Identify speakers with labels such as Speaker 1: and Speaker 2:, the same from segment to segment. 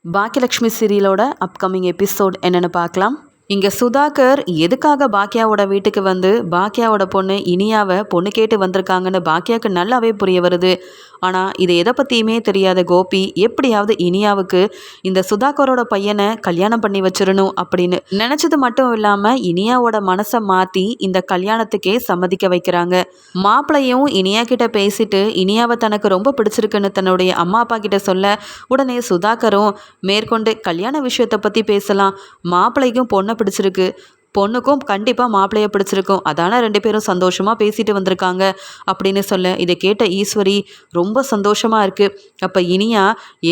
Speaker 1: Baakiyalakshmi சீரியலோட upcoming episode என்னென்னு பார்க்கலாம். இங்கே சுதாகர் எதுக்காக பாக்கியாவோட வீட்டுக்கு வந்து பாக்கியாவோட பொண்ணு இனியாவை பொண்ணு கேட்டு வந்திருக்காங்கன்னு பாக்கியாவுக்கு நல்லாவே புரிய வருது. ஆனால் இது எதை பற்றியுமே தெரியாத கோபி எப்படியாவது இனியாவுக்கு இந்த சுதாகரோட பையனை கல்யாணம் பண்ணி வச்சிடணும் அப்படின்னு நினச்சது மட்டும் இல்லாமல் இனியாவோட மனசை மாற்றி இந்த கல்யாணத்துக்கே சம்மதிக்க வைக்கிறாங்க. மாப்பிள்ளையும் இனியா கிட்ட பேசிட்டு இனியாவை தனக்கு ரொம்ப பிடிச்சிருக்குன்னு தன்னுடைய அம்மா அப்பா கிட்ட சொல்ல உடனே சுதாகரும் மேற்கொண்டு கல்யாண விஷயத்தை பற்றி பேசலாம், மாப்பிள்ளைக்கும் பொண்ணை பிடிச்சிருக்கு, பொண்ணுக்கும் கண்டிப்பாக மாப்பிள்ளைய பிடிச்சிருக்கும், அதான ரெண்டு பேரும் சந்தோஷமாக பேசிட்டு வந்திருக்காங்க அப்படின்னு சொல்ல இதை கேட்ட ஈஸ்வரி ரொம்ப சந்தோஷமாக இருக்குது. அப்போ இனியா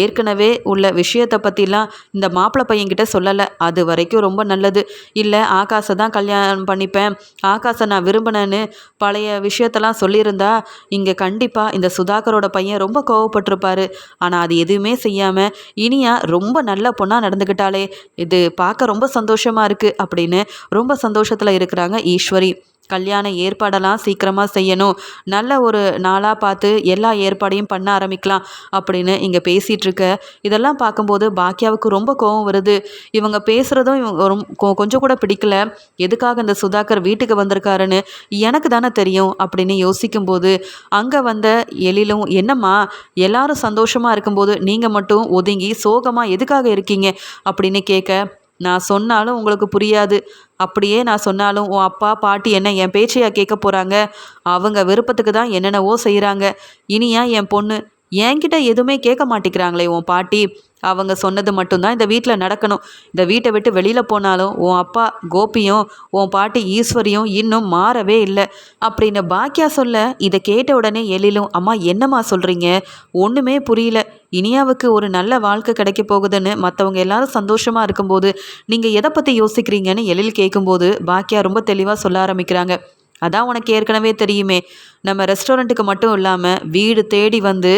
Speaker 1: ஏற்கனவே உள்ள விஷயத்தை பற்றிலாம் இந்த மாப்பிள்ளை பையன்கிட்ட சொல்லலை, அது வரைக்கும் ரொம்ப நல்லது. இல்லை ஆகாஷை தான் கல்யாணம் பண்ணிப்பேன், ஆகாஷை நான் விரும்பினேன்னு பழைய விஷயத்தெல்லாம் சொல்லியிருந்தா இங்கே கண்டிப்பாக இந்த சுதாகரோட பையன் ரொம்ப கோவப்பட்டிருப்பாரு. ஆனால் அது எதுவுமே செய்யாமல் இனியா ரொம்ப நல்ல பொண்ணாக நடந்துக்கிட்டாலே இது பார்க்க ரொம்ப சந்தோஷமாக இருக்குது அப்படின்னு ரொம்ப சந்தோஷத்தில் இருக்கிறாங்க ஈஸ்வரி. கல்யாண ஏற்பாடெல்லாம் சீக்கிரமாக செய்யணும், நல்ல ஒரு நாளாக பார்த்து எல்லா ஏற்பாடையும் பண்ண ஆரம்பிக்கலாம் அப்படின்னு இங்கே பேசிகிட்ருக்க இதெல்லாம் பார்க்கும்போது பாக்கியாவுக்கு ரொம்ப கோபம் வருது. இவங்க பேசுகிறதும் இவங்க கொஞ்சம் கூட பிடிக்கல. எதுக்காக இந்த சுதாகர் வீட்டுக்கு வந்திருக்காருன்னு எனக்கு தானே தெரியும் அப்படின்னு யோசிக்கும்போது அங்கே வந்த எழிலும், என்னம்மா எல்லாரும் சந்தோஷமாக இருக்கும்போது நீங்கள் மட்டும் ஒதுங்கி சோகமாக எதுக்காக இருக்கீங்க அப்படின்னு கேட்க, நான் சொன்னாலும் உங்களுக்கு புரியாது, அப்படியே நான் சொன்னாலும் உன் அப்பா பாட்டி என்ன என் பேச்சையா கேட்க போகிறாங்க, அவங்க விருப்பத்துக்கு தான் என்னென்னவோ செய்கிறாங்க. இனியா என் பொண்ணு, என்கிட்ட எதுவுமே கேட்க மாட்டேங்கிறாங்களே உன் பாட்டி, அவங்க சொன்னது மட்டும்தான் இந்த வீட்டில் நடக்கணும். இந்த வீட்டை விட்டு வெளியில் போனாலும் உன் அப்பா கோபியும் உன் பாட்டி ஈஸ்வரியும் இன்னும் மாறவே இல்லை அப்படின்னு பாக்கியா சொல்ல இதை கேட்ட உடனே எழிலும், அம்மா என்னம்மா சொல்கிறீங்க, ஒன்றுமே புரியல, இனியாவுக்கு ஒரு நல்ல வாழ்க்கை கிடைக்க போகுதுன்னு மற்றவங்க எல்லாரும் சந்தோஷமாக இருக்கும்போது நீங்கள் எதை பற்றி யோசிக்கிறீங்கன்னு எழில் கேட்கும்போது பாக்கியா ரொம்ப தெளிவாக சொல்ல ஆரம்பிக்கிறாங்க. அதான் உனக்கு ஏற்கனவே தெரியுமே, நம்ம ரெஸ்டாரண்ட்டுக்கு மட்டும் இல்லாமல் வீடு தேடி வந்து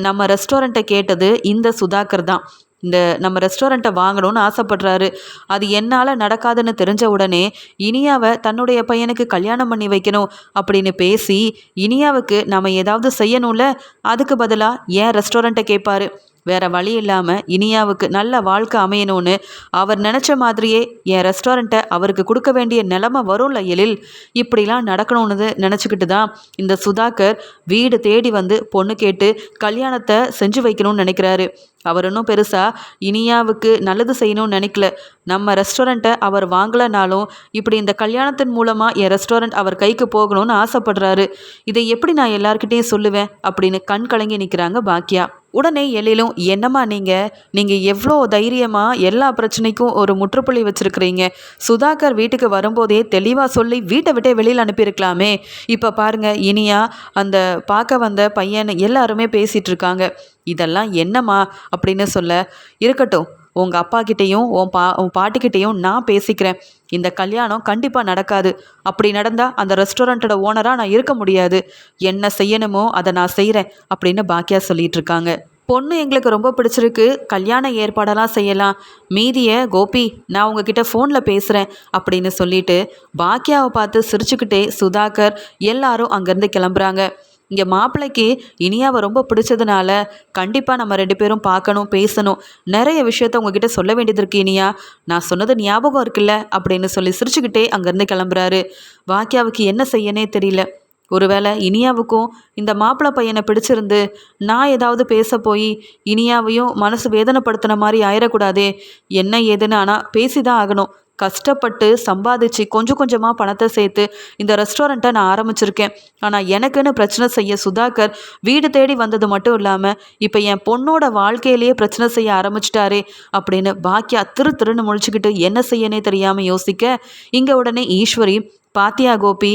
Speaker 1: நம்ம ரெஸ்டாரண்ட்டை கேட்டது இந்த சுதாகர் தான். இந்த நம்ம ரெஸ்டாரண்ட்டை வாங்கணும்னு ஆசைப்படுறாரு. அது என்னால் நடக்காதுன்னு தெரிஞ்ச உடனே இனியாவை தன்னுடைய பையனுக்கு கல்யாணம் பண்ணி வைக்கணும் அப்படின்னு பேசி இனியாவுக்கு நம்ம ஏதாவது செய்யணும்ல, அதுக்கு பதிலாக ஏன் ரெஸ்டாரண்ட்டை கேட்பாரு. வேற வழி இல்லாமல் இனியாவுக்கு நல்ல வாழ்க்கை அமையணும்னு அவர் நினச்ச மாதிரியே என் ரெஸ்டாரண்ட்டை அவருக்கு கொடுக்க வேண்டிய நிலைமை வரும்ல எழில், இப்படிலாம் நடக்கணும்னு நினச்சிக்கிட்டு தான் இந்த சுதாகர் வீடு தேடி வந்து பொண்ணு கேட்டு கல்யாணத்தை செஞ்சு வைக்கணும்னு நினைக்கிறாரு. அவர் இன்னும் பெருசாக இனியாவுக்கு நல்லது செய்யணும்னு நினைக்கல. நம்ம ரெஸ்டாரண்ட்டை அவர் வாங்கலைனாலும் இப்படி இந்த கல்யாணத்தின் மூலமாக என் ரெஸ்டாரண்ட் அவர் கைக்கு போகணும்னு ஆசைப்படுறாரு. இதை எப்படி நான் எல்லார்கிட்டேயும் சொல்லுவேன் அப்படின்னு கண் கலங்கி நிற்கிறாங்க பாக்கியா. உடனே எழிலும், என்னம்மா நீங்கள் எவ்வளோ தைரியமாக எல்லா பிரச்சனைக்கும் ஒரு முற்றுப்புள்ளி வச்சுருக்கிறீங்க. சுதாகர் வீட்டுக்கு வரும்போதே தெளிவாக சொல்லி வீட்டை விட்டே வெளியில் அனுப்பியிருக்கலாமே. இப்போ பாருங்கள், இனியா அந்த பார்க்க வந்த பையன் எல்லாருமே பேசிகிட்டு இருக்காங்க, இதெல்லாம் என்னம்மா அப்படின்னு சொல்ல, இருக்கட்டும், உங்கள் அப்பா கிட்டேயும் உன் பாட்டிக்கிட்டேயும் நான் பேசிக்கிறேன், இந்த கல்யாணம் கண்டிப்பாக நடக்காது, அப்படி நடந்தால் அந்த ரெஸ்டாரண்ட்டோட ஓனராக நான் இருக்க முடியாது, என்ன செய்யணுமோ அதை நான் செய்கிறேன் அப்படின்னு பாக்கியா சொல்லிட்டு இருக்காங்க. பொண்ணு எங்களுக்கு ரொம்ப பிடிச்சிருக்கு, கல்யாண ஏற்பாடெல்லாம் செய்யலாம், மீதியை கோபி நான் உங்ககிட்ட ஃபோனில் பேசுகிறேன் அப்படின்னு சொல்லிட்டு பாக்கியாவை பார்த்து சிரிச்சுக்கிட்டே சுதாகர் எல்லாரும் அங்கேருந்து கிளம்புறாங்க. இங்கே மாப்பிள்ளைக்கு இனியாவை ரொம்ப பிடிச்சதுனால கண்டிப்பாக நம்ம ரெண்டு பேரும் பார்க்கணும், பேசணும், நிறைய விஷயத்த உங்ககிட்ட சொல்ல வேண்டியது இருக்கு இனியா, நான் சொன்னது ஞாபகம் இருக்குல்ல அப்படின்னு சொல்லி சிரிச்சுக்கிட்டே அங்கேருந்து கிளம்புறாரு. பாக்கியாவுக்கு என்ன செய்யனே தெரியல. ஒருவேளை இனியாவுக்கும் இந்த மாப்பிள்ளை பையனை பிடிச்சிருந்து நான் ஏதாவது பேச போய் இனியாவையும் மனசு வேதனைப்படுத்தின மாதிரி ஆயிடக்கூடாதே, என்ன ஏதுன்னு ஆனால் பேசி தான் ஆகணும். கஷ்டப்பட்டு சம்பாதிச்சு கொஞ்சம் கொஞ்சமாக பணத்தை சேர்த்து இந்த ரெஸ்டாரண்ட்டை நான் ஆரம்பிச்சிருக்கேன். ஆனால் எனக்குன்னு பிரச்சனை செய்ய சுதாகர் வீடு தேடி வந்தது மட்டும் இல்லாமல் இப்போ என் பொண்ணோட வாழ்க்கையிலேயே பிரச்சனை செய்ய ஆரம்பிச்சிட்டாரே அப்படின்னு பாக்கியா திருன்னு முழிச்சுக்கிட்டு என்ன செய்யனே தெரியாமல் யோசிக்க, இங்கே உடனே ஈஸ்வரி, பாத்தியா கோபி,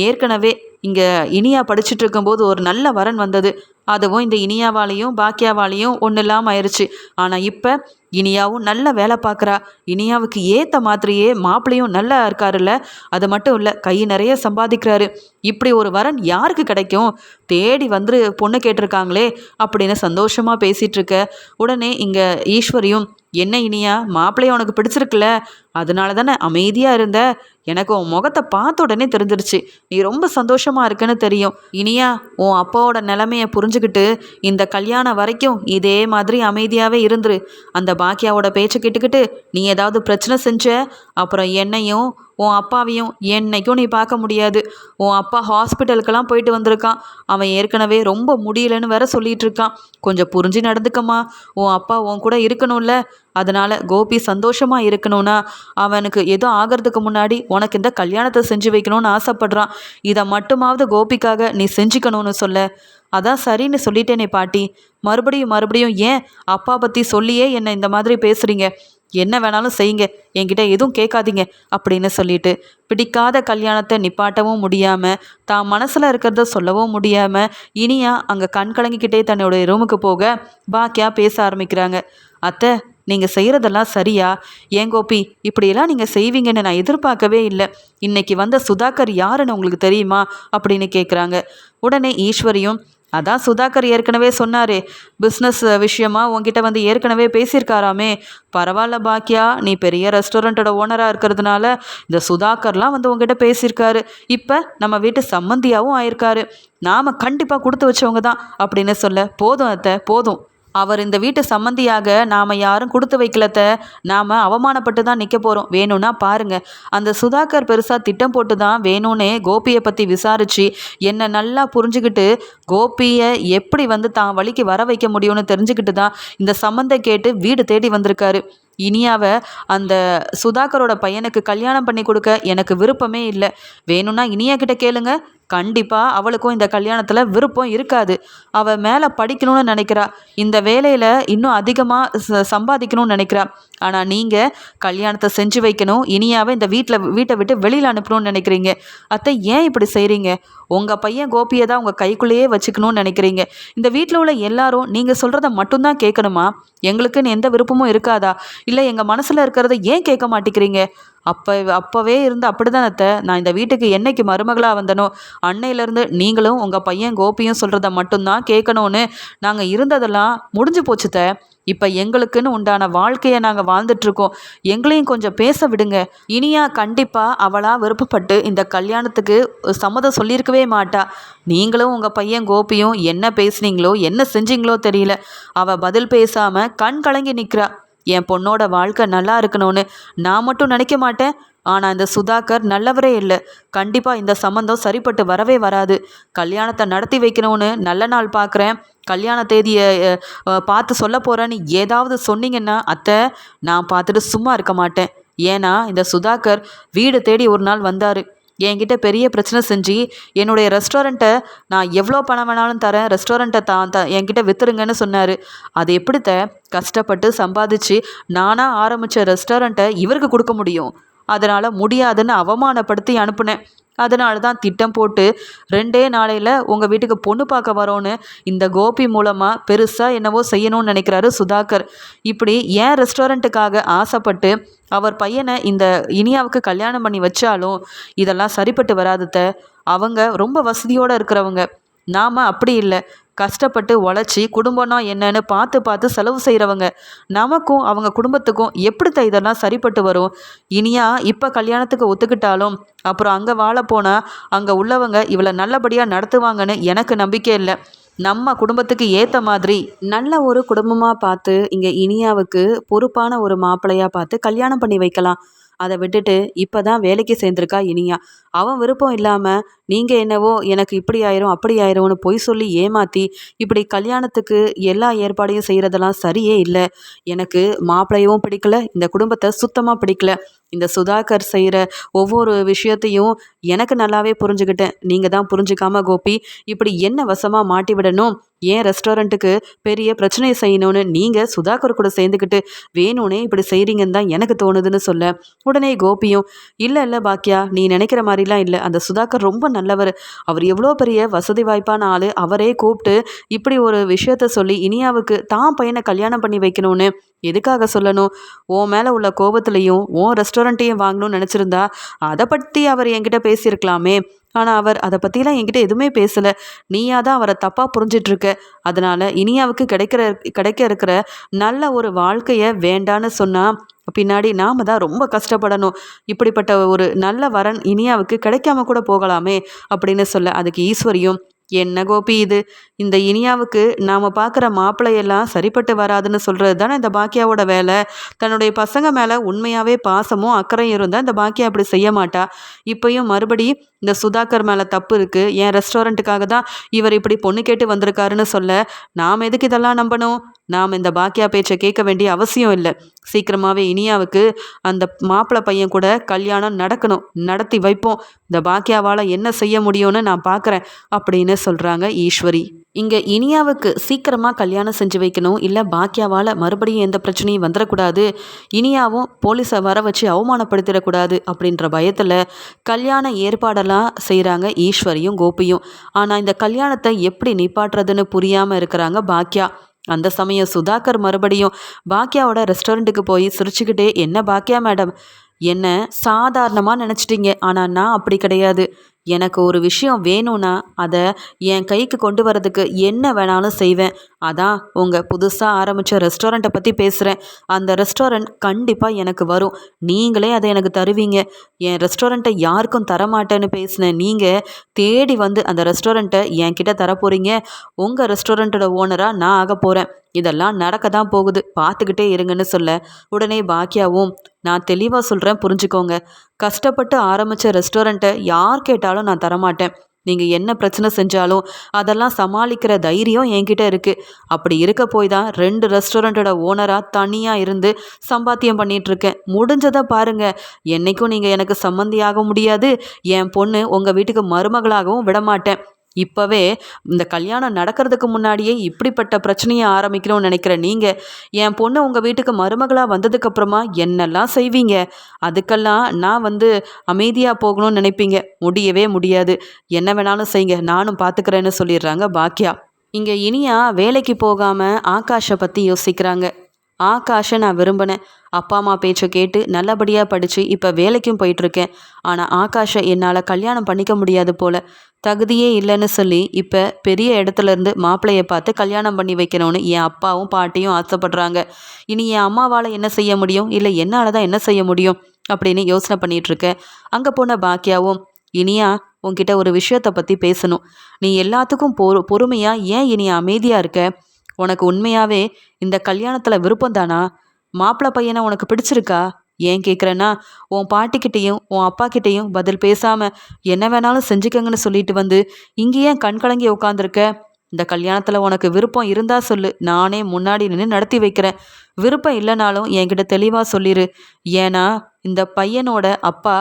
Speaker 1: ஏற்கனவே இங்கே இனியா படிச்சுட்டு இருக்கும்போது ஒரு நல்ல வரன் வந்தது, அதுவும் இந்த இனியாவாலையும் பாக்கியாவாலையும் ஒன்றும் இல்லாமல் ஆயிடுச்சு. ஆனால் இப்போ இனியாவும் நல்ல வேலை பார்க்குறா, இனியாவுக்கு ஏற்ற மாதிரியே மாப்பிள்ளையும் நல்லா இருக்காருல்ல, அது மட்டும் இல்லை கை நிறைய சம்பாதிக்கிறாரு, இப்படி ஒரு வரன் யாருக்கு கிடைக்கும், தேடி வந்து பொண்ணு கேட்டிருக்காங்களே அப்படின்னு சந்தோஷமாக பேசிகிட்டு இருக்க உடனே இங்கே ஈஸ்வரியும், என்ன இனியா மாப்பிள்ளைய உனக்கு பிடிச்சிருக்குல்ல, அதனால தானே அமைதியாக இருந்த. எனக்கு உன் முகத்தை பார்த்த உடனே தெரிஞ்சிருச்சு நீ ரொம்ப சந்தோஷமாக இருக்குன்னு தெரியும். இனியா உன் அப்பாவோட நிலைமையை புரிஞ்சுக்கிட்டு இந்த கல்யாணம் வரைக்கும் இதே மாதிரி அமைதியாகவே இருந்துரு. அந்த பாக்கியாவோட பேச்சை கேட்டுக்கிட்டு நீ ஏதாவது பிரச்சனை செஞ்ச அப்புறம் என்னையும் உன் அப்பாவையும் என்னைக்கும் நீ பார்க்க முடியாது. உன் அப்பா ஹாஸ்பிட்டலுக்கெல்லாம் போயிட்டு வந்திருக்கான். அவன் ஏற்கனவே ரொம்ப முடியலன்னு வேற சொல்லிட்டு இருக்கான். கொஞ்சம் புரிஞ்சு நடந்துக்கம்மா. உன் அப்பா உன் கூட இருக்கணும்ல. அதனால் கோபி சந்தோஷமாக இருக்கணும்னா அவனுக்கு ஏதோ ஆகிறதுக்கு முன்னாடி உனக்கு இந்த கல்யாணத்தை செஞ்சு வைக்கணும்னு ஆசைப்படுறான். இதை மட்டுமாவது கோபிக்காக நீ செஞ்சுக்கணும்னு சொல்ல. அதான் சரின்னு சொல்லிட்டேனே பாட்டி. மறுபடியும் மறுபடியும் ஏன் அப்பா பற்றி சொல்லியே என்னை இந்த மாதிரி பேசுகிறீங்க? என்ன வேணாலும் செய்யுங்க, என்கிட்ட எதுவும் கேட்காதீங்க அப்படின்னு சொல்லிட்டு பிடிக்காத கல்யாணத்தை நிப்பாட்டவும் முடியாமல் தான் மனசில் இருக்கிறத சொல்லவும் முடியாமல் இனியா அங்கே கண் கலங்கிக்கிட்டே தன்னுடைய ரூமுக்கு போக பாக்கியா பேச ஆரம்பிக்கிறாங்க. அத்தை, நீங்கள் செய்கிறதெல்லாம் சரியா? ஏன் கோபி, இப்படியெல்லாம் நீங்கள் செய்வீங்கன்னு நான் எதிர்பார்க்கவே இல்லை. இன்னைக்கு வந்த சுதாகர் யாருன்னு உங்களுக்கு தெரியுமா அப்படின்னு கேட்குறாங்க. உடனே ஈஸ்வரியும், அதான் சுதாகர் ஏற்கனவே சொன்னாரே, பிஸ்னஸ் விஷயமா உங்ககிட்ட வந்து ஏற்கனவே பேசியிருக்காராமே. பரவாயில்ல பாக்கியா, நீ பெரிய ரெஸ்டாரண்ட்டோட ஓனராக இருக்கிறதுனால இந்த சுதாகர்லாம் வந்து உங்ககிட்ட பேசியிருக்காரு. இப்போ நம்ம வீட்டு சம்மந்தியாகவும் ஆயிருக்காரு. நாம் கண்டிப்பாக கொடுத்து வச்சவங்க தான் அப்படின்னு சொல்ல, போதும் அத்தை போதும். அவர் இந்த வீட்டு சம்மந்தியாக நாம் யாரும் கொடுத்து வைக்கலத்த. நாம் அவமானப்பட்டு தான் நிற்க போகிறோம். வேணும்னா பாருங்கள், அந்த சுதாகர் பெருசாக திட்டம் போட்டு தான் வேணும்னே கோபியை பற்றி விசாரித்து என்னை நல்லா புரிஞ்சுக்கிட்டு கோபியை எப்படி வந்து தான் வழிக்கு வர வைக்க முடியும்னு தெரிஞ்சுக்கிட்டு தான் இந்த சம்மந்தம் கேட்டு வீடு தேடி வந்திருக்காரு. இனியாவை அந்த சுதாகரோட பையனுக்கு கல்யாணம் பண்ணி கொடுக்க எனக்கு விருப்பமே இல்லை. வேணும்னா இனியா கிட்ட கேளுங்க. கண்டிப்பாக அவளுக்கும் இந்த கல்யாணத்தில் விருப்பம் இருக்காது. அவள் மேலே படிக்கணும்னு நினைக்கிறா. இந்த வேலையில் இன்னும் அதிகமாக சம்பாதிக்கணும்னு நினைக்கிறா. ஆனால் நீங்கள் கல்யாணத்தை செஞ்சு வைக்கணும், இனியாவை இந்த வீட்டை விட்டு வெளியில் அனுப்பணும்னு நினைக்கிறீங்க. அத்தை, ஏன் இப்படி செய்கிறீங்க? உங்கள் பையன் கோபியை தான் உங்கள் கைக்குள்ளேயே வச்சுக்கணும்னு நினைக்கிறீங்க. இந்த வீட்டில் உள்ள எல்லாரும் நீங்கள் சொல்கிறத மட்டும்தான் கேட்கணுமா? எங்களுக்குன்னு எந்த விருப்பமும் இருக்காதா? இல்லை எங்கள் மனசில் இருக்கிறத ஏன் கேட்க மாட்டேங்கிறீங்க? அப்போவே இருந்து அப்படி தான் அத்தை. நான் இந்த வீட்டுக்கு என்னைக்கு மருமகளாக வந்தனோ அன்னையிலேருந்து நீங்களும் உங்கள் பையன் கோபியும் சொல்கிறத மட்டும்தான் கேட்கணும்னு நாங்கள் இருந்ததெல்லாம் முடிஞ்சு போச்சுத்த. இப்போ எங்களுக்குன்னு உண்டான வாழ்க்கையை நாங்கள் வாழ்ந்துட்டுருக்கோம். எங்களையும் கொஞ்சம் பேச விடுங்க. இனியா கண்டிப்பாக அவளாக விருப்பப்பட்டு இந்த கல்யாணத்துக்கு சம்மதம் சொல்லியிருக்கவே மாட்டா. நீங்களும் உங்கள் பையன் கோபியும் என்ன பேசுனீங்களோ என்ன செஞ்சீங்களோ தெரியல. அவள் பதில் பேசாமல் கண் கலங்கி நிற்கிறா. என் பொண்ணோட வாழ்க்கை நல்லா இருக்கணும்னு நான் மட்டும் நினைக்க மாட்டேன். ஆனால் இந்த சுதாகர் நல்லவரே இல்லை. கண்டிப்பாக இந்த சம்மந்தம் சரிப்பட்டு வரவே வராது. கல்யாணத்தை நடத்தி வைக்கணும்னு நல்ல நாள் பார்க்குறேன், கல்யாண தேதியை பார்த்து சொல்ல போகிறேன்னு ஏதாவது சொன்னீங்கன்னா அத்தை, நான் பார்த்துட்டு சும்மா இருக்க மாட்டேன். ஏன்னா இந்த சுதாகர் வீடு தேடி ஒரு நாள் வந்தார். என்கிட்ட பெரிய பிரச்சனை செஞ்சு என்னுடைய ரெஸ்டாரண்ட்டை நான் எவ்வளோ பணம் வேணாலும் தரேன், ரெஸ்டாரண்ட்டை என்கிட்ட விற்றுருங்கன்னு சொன்னார். அது எப்படித்த கஷ்டப்பட்டு சம்பாதிச்சு நானாக ஆரம்பித்த ரெஸ்டாரண்ட்டை இவருக்கு கொடுக்க முடியும்? அதனால் முடியாதுன்னு அவமானப்படுத்தி அனுப்புனேன். அதனால தான் திட்டம் போட்டு 2 நாளையில் உங்கள் வீட்டுக்கு பொண்ணு பார்க்க வரோன்னு இந்த கோபி மூலமாக பெருசாக என்னவோ செய்யணும்னு நினைக்கிறாரு சுதாகர். இப்படி ஏன் ரெஸ்டாரண்ட்டுக்காக ஆசைப்பட்டு அவர் பையனை இந்த இனியாவுக்கு கல்யாணம் பண்ணி வச்சாலும் இதெல்லாம் சரிப்பட்டு வராதுத்த. அவங்க ரொம்ப வசதியோடு இருக்கிறவங்க. நாம் அப்படி இல்லை. கஷ்டப்பட்டு உழைச்சி குடும்பம்னா என்னன்னு பார்த்து பார்த்து செலவு செய்கிறவங்க. நமக்கும் அவங்க குடும்பத்துக்கும் எப்படித்த இதெல்லாம் சரிப்பட்டு வரும்? இனியா இப்போ கல்யாணத்துக்கு ஒத்துக்கிட்டாலும் அப்புறம் அங்கே வாழ போனால் அங்கே உள்ளவங்க இவளை நல்லபடியாக நடத்துவாங்கன்னு எனக்கு நம்பிக்கை இல்லை. நம்ம குடும்பத்துக்கு ஏற்ற மாதிரி நல்ல ஒரு குடும்பமாக பார்த்து இங்கே இனியாவுக்கு பொறுப்பான ஒரு மாப்பிள்ளையாக பார்த்து கல்யாணம் பண்ணி வைக்கலாம். அதை விட்டுட்டு இப்போ தான் வேலைக்கு சேர்ந்துருக்கா இனியா. அவன் விருப்பம் இல்லாமல் நீங்கள் என்னவோ எனக்கு இப்படி ஆயிரும் அப்படி ஆயிரும்னு பொய் சொல்லி ஏமாற்றி இப்படி கல்யாணத்துக்கு எல்லா ஏற்பாடையும் செய்கிறதெல்லாம் சரியே இல்லை. எனக்கு மாப்பிள்ளையவும் பிடிக்கல, இந்த குடும்பத்தை சுத்தமாக பிடிக்கல. இந்த சுதாகர் செய்கிற ஒவ்வொரு விஷயத்தையும் எனக்கு நல்லாவே புரிஞ்சுக்கிட்டேன். நீங்கள் தான் புரிஞ்சுக்காம கோபி இப்படி என்ன வசமாக மாட்டி விடணும், ஏன் ரெஸ்டாரண்ட்டுக்கு பெரிய பிரச்சனையை செய்யணும்னு நீங்கள் சுதாகர் கூட சேர்ந்துக்கிட்டு வேணும்னே இப்படி செய்கிறீங்கன்னு தான் எனக்கு தோணுதுன்னு சொல்ல, உடனே கோபியும் இல்லை இல்லை பாக்கியா, நீ நினைக்கிற மாதிரிலாம் இல்லை. அந்த சுதாகர் ரொம்ப நல்லவர். அவர் எவ்வளோ பெரிய வசதி வாய்ப்பான ஆள். அவரே கூப்பிட்டு இப்படி ஒரு விஷயத்த சொல்லி இனியாவுக்கு தான் பையனை கல்யாணம் பண்ணி வைக்கணும்னு எதுக்காக சொல்லணும்? உன் மேலே உள்ள கோபத்துலையும் உன் ரெஸ்டாரண்ட்டையும் வாங்கணும்னு நினச்சிருந்தா அதை பற்றி அவர் என்கிட்ட பேசியிருக்கலாமே. ஆனால் அவர் அதை பற்றிலாம் என்கிட்ட எதுவுமே பேசலை. நீயா தான் அவரை தப்பாக புரிஞ்சிட்ருக்க. அதனால் இனியாவுக்கு கிடைக்க இருக்கிற நல்ல ஒரு வாழ்க்கையை வேண்டான்னு சொன்னால் பின்னாடி நாம தான் ரொம்ப கஷ்டப்படணும். இப்படிப்பட்ட ஒரு நல்ல வரன் இனியாவுக்கு கிடைக்காம கூட போகலாமே அப்படின்னு சொல்ல, அதுக்கு ஈஸ்வரியும், என்ன கோபி இது, இந்த இனியாவுக்கு நாம் பார்க்குற மாப்பிள்ளையெல்லாம் சரிப்பட்டு வராதுன்னு சொல்கிறது தானே இந்த பாக்கியாவோட வேலை. தன்னுடைய பசங்க மேலே உண்மையாகவே பாசமும் அக்கறையும் இருந்தால் இந்த பாக்கியா அப்படி செய்ய மாட்டா. இப்பயும் மறுபடி இந்த சுதாகர் மேலே தப்பு இருக்குது, என் ரெஸ்டாரண்ட்டுக்காக தான் இவர் இப்படி பொண்ணு கேட்டு வந்திருக்காருன்னு சொல்ல, நாம் எதுக்கு இதெல்லாம் நம்பணும்? நாம் இந்த பாக்கியா பேச்சை கேட்க வேண்டிய அவசியம் இல்லை. சீக்கிரமாகவே இனியாவுக்கு அந்த மாப்பிள்ளை பையன் கூட கல்யாணம் நடக்கணும், நடத்தி வைப்போம். இந்த பாக்கியாவால் என்ன செய்ய முடியும்னு நான் பார்க்குறேன் அப்படின்னு சொல்கிறாங்க ஈஸ்வரி. இங்கே இனியாவுக்கு சீக்கிரமாக கல்யாணம் செஞ்சு வைக்கணும், இல்லை பாக்கியாவால் மறுபடியும் எந்த பிரச்சனையும் வந்துடக்கூடாது, இனியாவும் போலீஸை வர வச்சு அவமானப்படுத்திடக்கூடாது அப்படின்ற பயத்தில் கல்யாண ஏற்பாடெல்லாம் செய்கிறாங்க ஈஸ்வரியும் கோபியும். ஆனால் இந்த கல்யாணத்தை எப்படி நிப்பாட்டுறதுன்னு புரியாமல் இருக்கிறாங்க பாக்கியா. அந்த சமயம் சுதாகர் மறுபடியும் பாக்கியாவோட ரெஸ்டாரண்ட்டுக்கு போய் சிரிச்சுக்கிட்டே, என்ன பாக்கியா மேடம், என்ன சாதாரணமாக நினச்சிட்டிங்க, ஆனால் நான் அப்படி கிடையாது. எனக்கு ஒரு விஷயம் வேணும்னா அதை என் கைக்கு கொண்டு வரதுக்கு என்ன வேணாலும் செய்வேன். அதான் உங்கள் புதுசாக ஆரம்பித்த ரெஸ்டாரண்ட்டை பற்றி பேசுகிறேன். அந்த ரெஸ்டாரண்ட் கண்டிப்பாக எனக்கு வரும், நீங்களே அதை எனக்கு தருவீங்க. என் ரெஸ்டாரண்ட்டை யாருக்கும் தரமாட்டேன்னு பேசினேன், நீங்கள் தேடி வந்து அந்த ரெஸ்டாரண்ட்டை என்கிட்ட தரப்போகிறீங்க. உங்கள் ரெஸ்டாரண்ட்டோட ஓனராக நான் ஆக போகிறேன். இதெல்லாம் நடக்க தான் போகுது, பார்த்துக்கிட்டே இருங்கன்னு சொல்ல, உடனே பாக்கியாவும், நான் தெளிவாக சொல்கிறேன் புரிஞ்சுக்கோங்க, கஷ்டப்பட்டு ஆரம்பித்த ரெஸ்டாரண்ட்டை யார் கேட்டாலும் நான் தரமாட்டேன். நீங்கள் என்ன பிரச்சனை செஞ்சாலும் அதெல்லாம் சமாளிக்கிற தைரியம் என்கிட்ட இருக்குது. அப்படி இருக்க போய் தான் 2 ரெஸ்டாரண்ட்டோட ஓனராக தனியாக இருந்து சம்பாத்தியம் பண்ணிகிட்ருக்கேன். முடிஞ்சதை பாருங்கள். என்றைக்கும் நீங்கள் எனக்கு சம்மந்தியாக முடியாது, என் பொண்ணு உங்கள் வீட்டுக்கு மருமகளாகவும் விடமாட்டேன். இப்போவே இந்த கல்யாணம் நடக்கிறதுக்கு முன்னாடியே இப்படிப்பட்ட பிரச்சனையை ஆரம்பிக்கணும்னு நினைக்கிற நீங்கள், என் பொண்ணு உங்கள் வீட்டுக்கு மருமகளாக வந்ததுக்கப்புறமா என்னெல்லாம் செய்வீங்க? அதுக்கெல்லாம் நான் அமைதியாக போகணும்னு நினைப்பீங்க. முடியவே முடியாது. என்ன வேணாலும் செய்யுங்க, நானும் பார்த்துக்கிறேன்னு சொல்லிடுறாங்க பாக்கியா. இங்கே இனியா வேலைக்கு போகாமல் ஆகாஷை பற்றி யோசிக்கிறாங்க. ஆகாஷை நான் விரும்பினேன், அப்பா அம்மா பேச்சை கேட்டு நல்லபடியாக படித்து இப்போ வேலைக்கும் போயிட்டுருக்கேன். ஆனால் ஆகாஷை என்னால் கல்யாணம் பண்ணிக்க முடியாது போல், தகுதியே இல்லைன்னு சொல்லி இப்போ பெரிய இடத்துலேருந்து மாப்பிள்ளையை பார்த்து கல்யாணம் பண்ணி வைக்கணும்னு என் அப்பாவும் பாட்டியும் ஆசைப்படுறாங்க. இனி என் அம்மாவால் என்ன செய்ய முடியும், இல்லை என்னால் தான் என்ன செய்ய முடியும் அப்படின்னு யோசனை பண்ணிகிட்ருக்கேன். அங்கே போன பாக்கியாவும், இனியா உன்கிட்ட ஒரு விஷயத்தை பற்றி பேசணும். நீ எல்லாத்துக்கும் பொறுமையாக ஏன் இனி அமைதியாக இருக்க? உனக்கு உண்மையாகவே இந்த கல்யாணத்தில் விருப்பம் தானா? மாப்பிள்ளை பையனை உனக்கு பிடிச்சிருக்கா? ஏன் கேட்குறேன்னா, உன் பாட்டிக்கிட்டேயும் உன் அப்பா கிட்டேயும் பதில் பேசாமல் என்ன வேணாலும் செஞ்சுக்கங்கன்னு சொல்லிட்டு இங்கே ஏன் கண்கலங்கி உட்காந்துருக்க? இந்த கல்யாணத்தில் உனக்கு விருப்பம் இருந்தால் சொல்லு, நானே முன்னாடி நின்று நடத்தி வைக்கிறேன். விருப்பம் இல்லைனாலும் என்கிட்ட தெளிவாக சொல்லிடு. ஏன்னா இந்த பையனோட அப்பா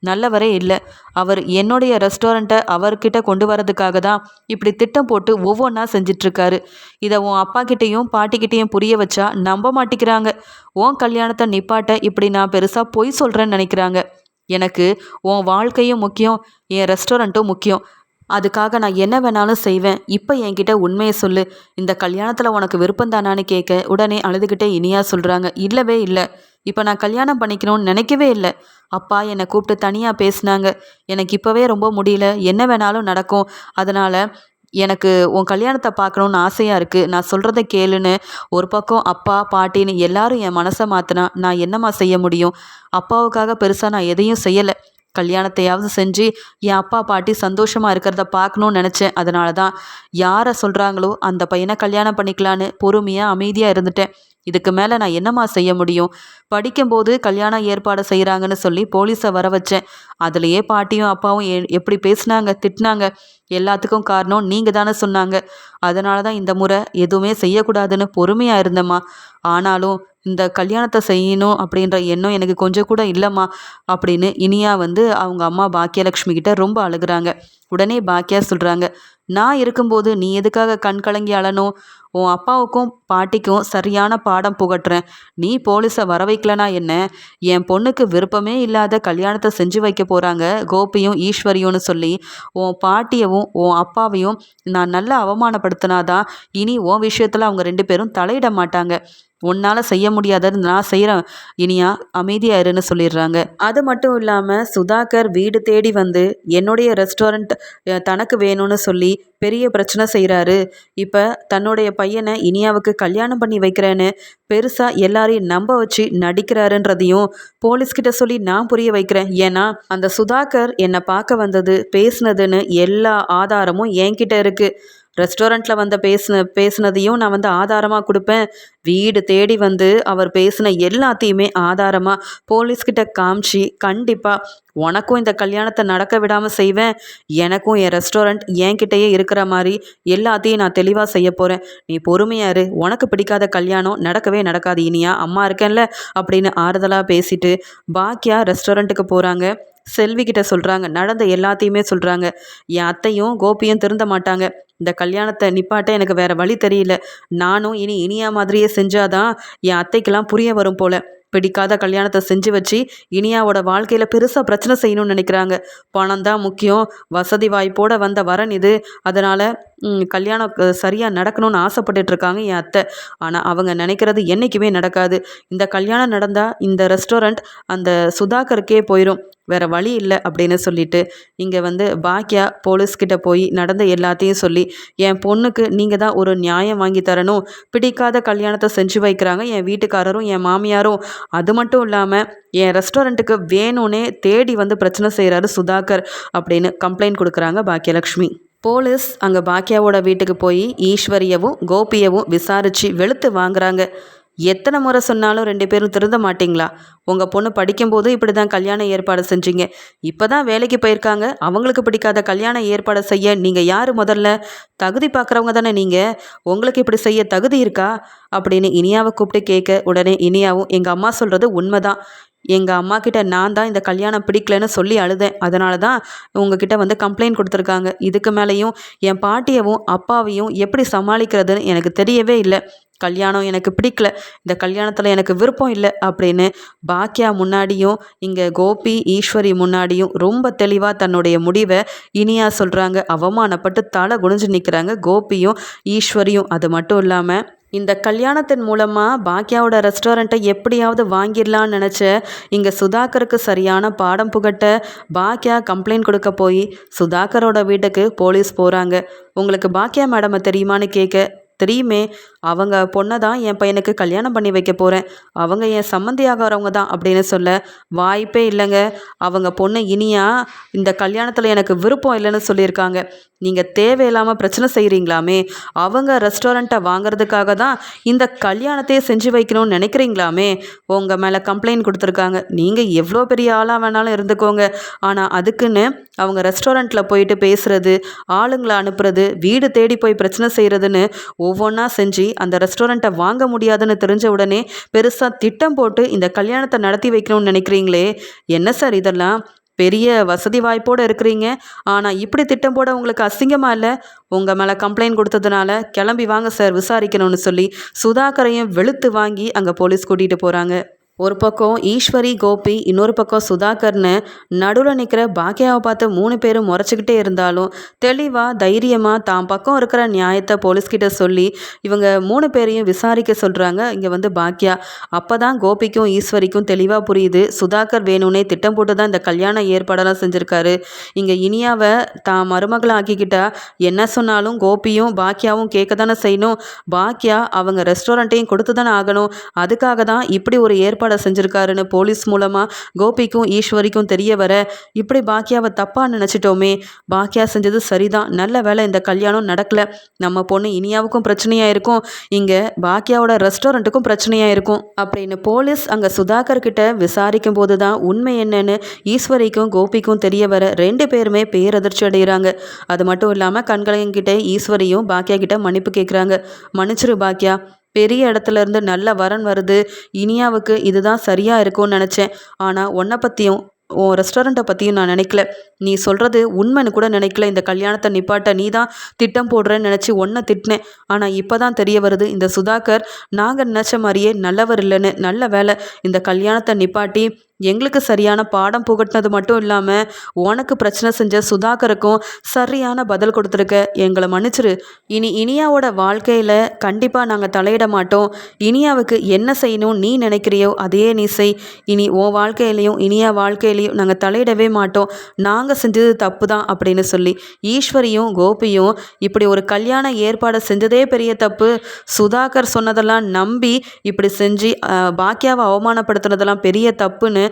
Speaker 1: நல்லவரே இல்லை. அவர் என்னுடைய ரெஸ்டாரண்ட்டை அவர்கிட்ட கொண்டு வரதுக்காக தான் இப்படி திட்டம் போட்டு ஒவ்வொன்றா செஞ்சிட்ருக்காரு. இதை உன் அப்பா கிட்டேயும் பாட்டிக்கிட்டேயும் புரிய வச்சா நம்ப மாட்டேங்கிறாங்க. உன் கல்யாணத்தை நிப்பாட்ட இப்படி நான் பெருசாக பொய் சொல்கிறேன்னு நினைக்கிறாங்க. எனக்கு உன் வாழ்க்கையும் முக்கியம், என் ரெஸ்டாரண்ட்டும் முக்கியம். அதுக்காக நான் என்ன வேணாலும் செய்வேன். இப்போ என்கிட்ட உண்மையை சொல்லு, இந்த கல்யாணத்தில் உனக்கு விருப்பம் தானான்னு கேட்க, உடனே அழுதுகிட்டே இனியா சொல்கிறாங்க, இல்லவே இல்லை, இப்போ நான் கல்யாணம் பண்ணிக்கணும்னு நினைக்கவே இல்லை. அப்பா என்னை கூப்பிட்டு தனியாக பேசினாங்க. எனக்கு இப்போவே ரொம்ப முடியல, என்ன வேணாலும் நடக்கும். அதனால் எனக்கு உன் கல்யாணத்தை பார்க்கணுன்னு ஆசையாக இருக்குது, நான் சொல்கிறத கேளுன்னு ஒரு பக்கம் அப்பா பாட்டின்னு எல்லாரும் என் மனசை மாற்றினா நான் என்னம்மா செய்ய முடியும்? அப்பாவுக்காக பெருசாக நான் எதையும் செய்யலை. கல்யாணத்தையாவது செஞ்சு என் அப்பா பாட்டி சந்தோஷமாக இருக்கிறத பார்க்கணுன்னு நினச்சேன். அதனால தான் யாரை சொல்கிறாங்களோ அந்த பையனை கல்யாணம் பண்ணிக்கலான்னு பொறுமையாக அமைதியாக இருந்துட்டேன். இதுக்கு மேலே நான் என்னம்மா செய்ய முடியும்? படிக்கும்போது கல்யாணம் ஏற்பாடு செய்கிறாங்கன்னு சொல்லி போலீஸை வர வச்சேன். அதுலேயே பாட்டியும் அப்பாவும் எப்படி பேசினாங்க, திட்டினாங்க. எல்லாத்துக்கும் காரணம் நீங்கள் தானே சொன்னாங்க. அதனால தான் இந்த முறை எதுவுமே செய்யக்கூடாதுன்னு பொறுமையாக இருந்தேம்மா. ஆனாலும் இந்த கல்யாணத்தை செய்யணும் அப்படின்ற எண்ணம் எனக்கு கொஞ்சம் கூட இல்லைம்மா அப்படின்னு இனியா அவங்க அம்மா பாக்கியலக்ஷ்மி கிட்ட ரொம்ப அழுகுறாங்க. உடனே பாக்கியா சொல்கிறாங்க, நான் இருக்கும்போது நீ எதுக்காக கண் கலங்கி அழணும்? உன் அப்பாவுக்கும் பாட்டிக்கும் சரியான பாடம் புகட்டுறேன். நீ போலீஸை வர வைக்கலனா என்ன? என் பொண்ணுக்கு விருப்பமே இல்லாத கல்யாணத்தை செஞ்சு வைக்க போகிறாங்க கோபியும் ஈஸ்வரியும்னு சொல்லி உன் பாட்டியவும் உன் அப்பாவையும் நான் நல்லா அவமானப்படுத்தினாதான் இனி உன் விஷயத்தில் அவங்க 2 பேரும் தலையிட மாட்டாங்க. உன்னால் செய்ய முடியாதது நான் செய்கிறேன் இனியா, அமைதியாக இருன்னு சொல்லிடுறாங்க. அது மட்டும் இல்லாமல் சுதாகர் வீடு தேடி வந்து என்னுடைய ரெஸ்டாரண்ட் தனக்கு வேணும்னு சொல்லி பெரிய பிரச்சனை செய்கிறாரு. இப்போ தன்னுடைய பையனை இனியாவுக்கு கல்யாணம் பண்ணி வைக்கிறேன்னு பெருசாக எல்லாரையும் நம்ப வச்சு நடிக்கிறாருன்றதையும் போலீஸ்கிட்ட சொல்லி நான் புரிய வைக்கிறேன். ஏன்னா அந்த சுதாகர் என்னை பார்க்க வந்தது பேசுனதுன்னு எல்லா ஆதாரமும் என்கிட்ட இருக்குது. ரெஸ்டாரண்ட்டில் வந்து பேசுனதையும் நான் வந்து ஆதாரமாக கொடுப்பேன். வீடு தேடி வந்து அவர் பேசின எல்லாத்தையுமே ஆதாரமாக போலீஸ்கிட்ட காமிச்சு கண்டிப்பாக உனக்கும் இந்த கல்யாணத்தை நடக்க விடாமல் செய்வேன். எனக்கும் என் ரெஸ்டாரண்ட் என்கிட்டயே இருக்கிற மாதிரி எல்லாத்தையும் நான் தெளிவாக செய்ய போகிறேன். நீ பொறுமையா இரு. உனக்கு பிடிக்காத கல்யாணம் நடக்கவே நடக்காது இனியா, அம்மா இருக்கேன்ல அப்படின்னு ஆறுதலாக பேசிட்டு பாக்கியா ரெஸ்டாரண்ட்டுக்கு போகிறாங்க. செல்வி கிட்ட சொல்கிறாங்க, நடந்த எல்லாத்தையுமே சொல்கிறாங்க. என் அத்தையும் கோபியும் திருந்த மாட்டாங்க. இந்த கல்யாணத்தை நிப்பாட்ட எனக்கு வேற வழி தெரியல. நானும் இனியா மாதிரியே செஞ்சாதான் என் அத்தைக்கெல்லாம் புரிய வரும் போல. பிடிக்காத கல்யாணத்தை செஞ்சு வச்சு இனியாவோட வாழ்க்கையில் பெருசாக பிரச்சனை செய்யணும்னு நினைக்கிறாங்க. பணம் தான் முக்கியம். வசதி வாய்ப்போடு வந்த வரன் இது. அதனால் கல்யாணம் சரியாக நடக்கணும்னு ஆசைப்பட்டுட்டு இருக்காங்க என் அத்தை. ஆனால் அவங்க நினைக்கிறது என்றைக்குமே நடக்காது. இந்த கல்யாணம் நடந்தால் இந்த ரெஸ்டாரண்ட் அந்த சுதாகருக்கே போயிடும். வேறு வழி இல்லை அப்படின்னு சொல்லிட்டு இங்கே வந்து பாக்கியா போலீஸ்கிட்ட போய் நடந்த எல்லாத்தையும் சொல்லி என் பொண்ணுக்கு நீங்கள் தான் ஒரு நியாயம் வாங்கி தரணும். பிடிக்காத கல்யாணத்தை செஞ்சு வைக்கிறாங்க என் வீட்டுக்காரரும் என் மாமியாரும். அது மட்டும் இல்லாமல் என் ரெஸ்டாரண்ட்டுக்கு வேணும்னே தேடி வந்து பிரச்சனை செய்கிறாரு சுதாகர் அப்படின்னு கம்ப்ளைண்ட் கொடுக்குறாங்க பாக்கியலக்ஷ்மி. போலீஸ் அங்கே பாக்கியாவோட வீட்டுக்கு போய் ஈஸ்வரியவும் கோபியவும் விசாரித்து வெளுத்து வாங்குறாங்க. எத்தனை முறை சொன்னாலும் 2 பேரும் திருந்த மாட்டிங்களா? உங்கள் பொண்ணு படிக்கும்போது இப்படி தான் கல்யாண ஏற்பாடு செஞ்சீங்க. இப்போ தான் வேலைக்கு போயிருக்காங்க. அவங்களுக்கு பிடிக்காத கல்யாண ஏற்பாடு செய்ய நீங்கள் யார் முதல்ல? தகுதி பார்க்குறவங்க தானே நீங்கள். உங்களுக்கு இப்படி செய்ய தகுதி இருக்கா அப்படின்னு இனியாவை கூப்பிட்டு கேட்க உடனே இனியாவும் எங்கள் அம்மா சொல்கிறது உண்மைதான். எங்கள் அம்மா கிட்ட நான் தான் இந்த கல்யாணம் பிடிக்கலன்னு சொல்லி அழுதேன். அதனால தான் உங்ககிட்ட வந்து கம்ப்ளைண்ட் கொடுத்துருக்காங்க. இதுக்கு மேலேயும் என் பாட்டியவும் அப்பாவையும் எப்படி சமாளிக்கிறதுன்னு எனக்கு தெரியவே இல்லை. கல்யாணம் எனக்கு பிடிக்கல. இந்த கல்யாணத்தில் எனக்கு விருப்பம் இல்லை அப்படின்னு பாக்கியா முன்னாடியும் இங்கே கோபி ஈஸ்வரி முன்னாடியும் ரொம்ப தெளிவாக தன்னுடைய முடிவை இனியா சொல்கிறாங்க. அவமானப்பட்டு தலை குனிஞ்சு நிற்கிறாங்க கோபியும் ஈஸ்வரியும். அது மட்டும் இல்லாமல் இந்த கல்யாணத்தின் மூலமாக பாக்கியாவோட ரெஸ்டாரண்ட்டை எப்படியாவது வாங்கிடலான்னு நினச்ச இங்கே சுதாகருக்கு சரியான பாடம் புகட்ட பாக்கியா கம்ப்ளைண்ட் கொடுக்க போய் சுதாகரோட வீட்டுக்கு போலீஸ் போகிறாங்க. உங்களுக்கு பாக்கியா மேடமை தெரியுமான்னு கேட்க தெரியுமே, அவங்க பொண்ணை தான் என் பையனுக்கு கல்யாணம் பண்ணி வைக்க போகிறேன். அவங்க என் சம்மந்தியாகிறவங்க தான் அப்படின்னு சொல்ல வாய்ப்பே இல்லைங்க. அவங்க பொண்ணு இனியா இந்த கல்யாணத்தில் எனக்கு விருப்பம் இல்லைன்னு சொல்லியிருக்காங்க. நீங்கள் தேவையில்லாமல் பிரச்சனை செய்கிறீங்களாமே. அவங்க ரெஸ்டாரண்ட்டை வாங்கிறதுக்காக தான் இந்த கல்யாணத்தையே செஞ்சு வைக்கணும்னு நினைக்கிறீங்களாமே. உங்கள் மேலே கம்ப்ளைண்ட் கொடுத்துருக்காங்க. நீங்கள் எவ்வளோ பெரிய ஆளாக வேணாலும் இருந்துக்கோங்க. ஆனால் அதுக்குன்னு அவங்க ரெஸ்டாரண்ட்டில் போயிட்டு பேசுகிறது, ஆளுங்களை அனுப்புறது, வீடு தேடி போய் பிரச்சனை செய்கிறதுன்னு ஒவ்வொன்றா செஞ்சு அந்த ரெஸ்டாரண்ட்டை வாங்க முடியாதுன்னு தெரிஞ்ச உடனே பெருசாக திட்டம் போட்டு இந்த கல்யாணத்தை நடத்தி வைக்கணும்னு நினைக்கிறீங்களே. என்ன சார் இதெல்லாம்? பெரிய வசதி வாய்ப்போடு இருக்கிறீங்க. ஆனால் இப்படி திட்டம் போட உங்களுக்கு அசிங்கமாக இல்லை? உங்கள் மேலே கம்ப்ளைண்ட் கொடுத்ததுனால கிளம்பி வாங்க சார் விசாரிக்கணும்னு சொல்லி சுதாகரையும் வெளுத்து வாங்கி அங்கே போலீஸ் கூட்டிகிட்டு போகிறாங்க. ஒரு பக்கம் ஈஸ்வரி கோபி, இன்னொரு பக்கம் சுதாகர்னு நடுவில் நிற்கிற பாக்கியாவை பார்த்து 3 பேரும் முறைச்சிக்கிட்டே இருந்தாலும் தெளிவாக தைரியமாக தான் பக்கம் இருக்கிற நியாயத்தை போலீஸ்கிட்ட சொல்லி இவங்க 3 பேரையும் விசாரிக்க சொல்கிறாங்க. இங்கே வந்து பாக்கியா. அப்போ தான் கோபிக்கும் ஈஸ்வரிக்கும் தெளிவாக புரியுது, சுதாகர் வேணும்னே திட்டம் போட்டு தான் இந்த கல்யாண ஏற்பாடெல்லாம் செஞ்சுருக்காரு. இங்கே இனியாவை தான் மருமகளை ஆக்கிக்கிட்டா என்ன சொன்னாலும் கோபியும் பாக்கியாவும் கேட்க தானே செய்யணும். பாக்கியா அவங்க ரெஸ்டாரண்ட்டையும் கொடுத்து தானே ஆகணும். அதுக்காக தான் இப்படி ஒரு ஏற்பாடு செஞ்சிருக்காருன்னு போலீஸ் மூலமா கோபிக்கும் ஈஸ்வரிக்கும் தெரிய வர இப்படி பாக்கியாவை தப்பா நினைச்சிட்டோமே. பாக்கியா செஞ்சது சரிதான். நல்ல வேளை இந்த கல்யாணம் நடக்கல. நம்ம பொண்ணு இனியாவுக்கும் பிரச்சனையா இருக்கும், இங்க பாக்கியாவோட ரெஸ்டாரண்ட்டுக்கும் பிரச்சனையா இருக்கும் அப்படின்னு போலீஸ் அங்க சுதாகர் கிட்ட விசாரிக்கும் போதுதான் உண்மை என்னன்னு ஈஸ்வரிக்கும் கோபிக்கும் தெரிய வர 2 பேருமே பேரதிர்ச்சி அடைகிறாங்க. அது மட்டும் இல்லாம கண்களையங்கிட்ட ஈஸ்வரியும் பாக்கியா கிட்ட மன்னிப்பு கேட்குறாங்க. மன்னிச்சிரு பாக்கியா, பெரிய இடத்துல இருந்து நல்ல வரன் வருது. இனியாவுக்கு இதுதான் சரியாக இருக்கும்னு நினச்சேன். ஆனால் உன்னை பற்றியும் உன் ரெஸ்டாரண்ட்டை பற்றியும் நான் நினைக்கல. நீ சொல்கிறது உண்மைன்னு கூட நினைக்கல. இந்த கல்யாணத்தை நிப்பாட்ட நீ தான் திட்டம் போடுறேன்னு நினச்சி ஒன்றை திட்டினேன். ஆனால் இப்போ தான் தெரிய வருது இந்த சுதாகர் நாங்கள் நினச்ச மாதிரியே நல்லவர் இல்லைன்னு. நல்ல வேலை இந்த கல்யாணத்தை நிப்பாட்டி எங்களுக்கு சரியான பாடம் புகட்டினது மட்டும் இல்லாமல் உனக்கு பிரச்சனை செஞ்ச சுதாகருக்கும் சரியான பதில் கொடுத்துருக்க. எங்களை மன்னிச்சிரு. இனி இனியாவோட வாழ்க்கையில் கண்டிப்பாக நாங்கள் தலையிட மாட்டோம். இனியாவுக்கு என்ன செய்யணும் நீ நினைக்கிறியோ அதையே நீ செய். இனி உன் வாழ்க்கையிலையும் இனியா வாழ்க்கையிலையும் நாங்கள் தலையிடவே மாட்டோம். நாங்கள் செஞ்சது தப்பு தான் அப்படின்னு சொல்லி ஈஸ்வரியும் கோபியும் இப்படி ஒரு கல்யாண ஏற்பாடை செஞ்சதே பெரிய தப்பு. சுதாகர் சொன்னதெல்லாம் நம்பி இப்படி செஞ்சு பாக்கியாவை அவமானப்படுத்துனதெல்லாம் பெரிய தப்புன்னு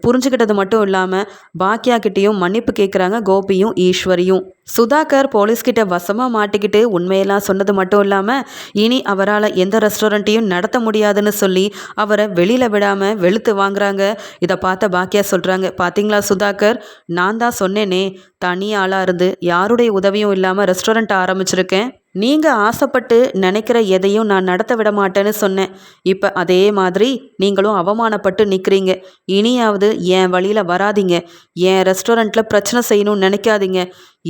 Speaker 1: புரிஞ்சுக்கிட்டது மட்டும் இல்லாமல் பாக்கியா கிட்டேயும் மன்னிப்பு கேட்குறாங்க கோபியும் ஈஸ்வரியும். சுதாகர் போலீஸ்கிட்ட வசமாக மாட்டிக்கிட்டு உண்மையெல்லாம் சொன்னது மட்டும் இல்லாமல் இனி அவரால் எந்த ரெஸ்டாரண்ட்டையும் நடத்த முடியாதுன்னு சொல்லி அவரை வெளியில் விடாமல் வெளுத்து வாங்குறாங்க. இதை பார்த்த பாக்கியா சொல்கிறாங்க, பார்த்தீங்களா சுதாகர், நான் தான் சொன்னேனே தனி ஆளாக இருந்து யாருடைய உதவியும் இல்லாமல் ரெஸ்டாரண்ட் ஆரம்பிச்சிருக்கேன். நீங்கள் ஆசைப்பட்டு நினைக்கிற எதையும் நான் நடத்த விட மாட்டேன்னு சொன்னேன். இப்போ அதே மாதிரி நீங்களும் அவமானப்பட்டு நிற்கிறீங்க. இனியாவது என் வழியில் வராதிங்க. என் ரெஸ்டாரண்ட்டில் பிரச்சனை செய்யணும்னு நினைக்காதீங்க.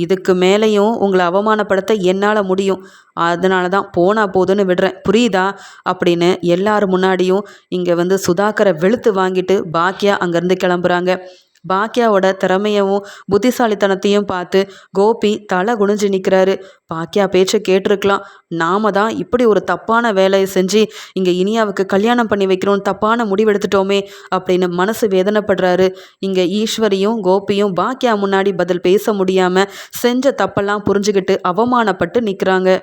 Speaker 1: இதுக்கு மேலேயும் உங்களை அவமானப்படுத்த என்னால் முடியும். அதனால தான் போனா போதுன்னு விடுறேன், புரியுதா அப்படின்னு எல்லாரும் முன்னாடியும் இங்கே சுதாகரை வெளுத்து வாங்கிட்டு பாக்கியா அங்கேருந்து கிளம்புறாங்க. பாக்கியாவோட திறமையவும் புத்திசாலித்தனத்தையும் பார்த்து கோபி தலை குனிஞ்சு நிற்கிறாரு. பாக்கியா பேச்சை கேட்டிருக்கலாம். நாம தான் இப்படி ஒரு தப்பான வேலையை செஞ்சு இங்கே இனியாவுக்கு கல்யாணம் பண்ணி வைக்கிறோம் தப்பான முடிவெடுத்துட்டோமே அப்படின்னு மனசு வேதனைப்படுறாரு. இங்கே ஈஸ்வரியும் கோபியும் பாக்கியா முன்னாடி பதில் பேச முடியாமல் செஞ்ச தப்பெல்லாம் புரிஞ்சுக்கிட்டு அவமானப்பட்டு நிற்கிறாங்க.